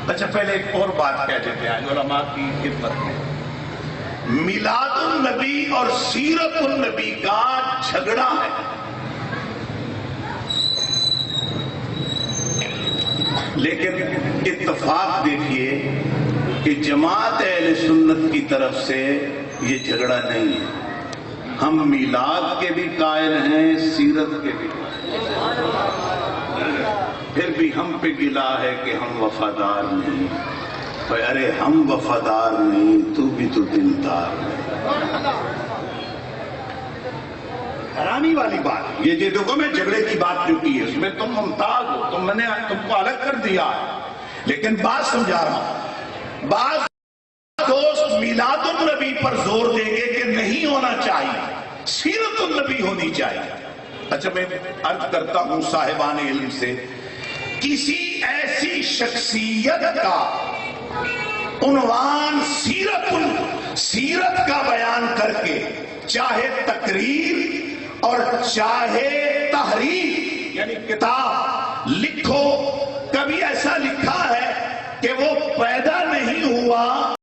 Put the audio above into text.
اچھا پہلے ایک اور بات کہہ دیتے ہیں علماء کی خدمت میں، میلاد النبی اور سیرت النبی کا جھگڑا ہے۔ لیکن اتفاق دیکھیے کہ جماعت اہل سنت کی طرف سے یہ جھگڑا نہیں ہے، ہم میلاد کے بھی قائل ہیں، سیرت کے بھی قائل ہیں، پھر بھی ہم پہ گلا ہے کہ ہم وفادار نہیں۔ ارے ہم وفادار نہیں، تو بھی تو دلدار نہیں۔ حیرانی والی بات یہ دیکھو، میں جھگڑے کی بات جو کی ہے اس میں تم ممتاز ہو، میں نے تم کو الگ کر دیا، لیکن بات سمجھا رہا ہوں۔ بعض دوست میلاد النبی پر زور دیں گے کہ نہیں ہونا چاہیے، سیرت النبی ہونی چاہیے۔ اچھا میں عرض کرتا ہوں صاحبان علم سے، کسی ایسی شخصیت کا عنوان سیرت کا بیان کر کے، چاہے تقریر اور چاہے تحریر یعنی کتاب لکھو